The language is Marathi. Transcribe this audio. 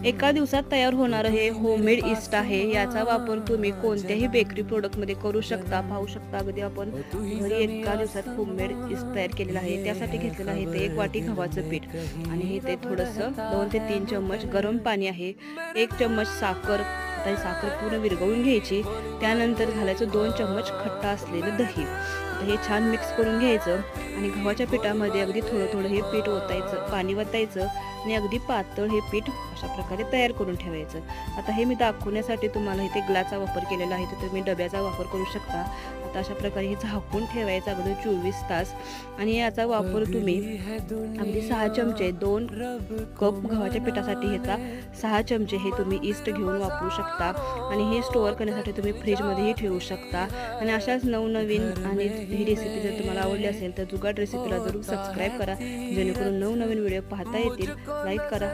एका दिवसात तयार होणारं हे होममेड ईस्ट आहे। याचा वापर तुम्ही कोणत्याही बेकरी प्रोडक्टमध्ये करू शकता। पाहू शकता अगदी आपण घरी एका दिवसात होममेड ईस्ट तयार केलेलं आहे। त्यासाठी घेतलेलं आहे ते 1 वाटी गव्हाचं पीठ आणि इथे थोडंसं 2 ते 3 चम्मच गरम पाणी आहे, 1 चम्मच साखर। आता ही साखर पूर्ण विरघळून घ्यायची। त्यानंतर घालायचं 2 चम्मच खट्टा असलेलं दही। आता हे छान मिक्स करून घ्यायचं आणि गव्हाच्या पिठामध्ये अगदी थोडं थोडं हे पीठ ओतायचं, पाणी वतायचं आणि अगदी पातळ हे पीठ अशा प्रकारे तयार करून ठेवायचं। आता हे मी दाखवण्यासाठी तुम्हाला इथे ग्लासचा वापर केलेला आहे, तर तुम्ही डब्याचा वापर करू शकता। आता अशा प्रकारे हे झाकून ठेवायचं अगदी 24 तास आणि याचा वापर तुम्ही अगदी 6 चमचे 2 कप गव्हाच्या पिठासाठी ह्याचा 6 चमचे हे तुम्ही ईस्ट घेऊन वापरू शकता आणि हे स्टोअर करण्यासाठी तुम्ही फ्रीजमध्येही ठेवू शकता। आणि अशाच नवनवीन आणि ही रेसिपी जर तुम्हाला आवडली असेल तर जुगाड रेसिपीला जरूर सबस्क्राईब करा, जेणेकरून नवनवीन व्हिडिओ पाहता येतील। लाईक करा।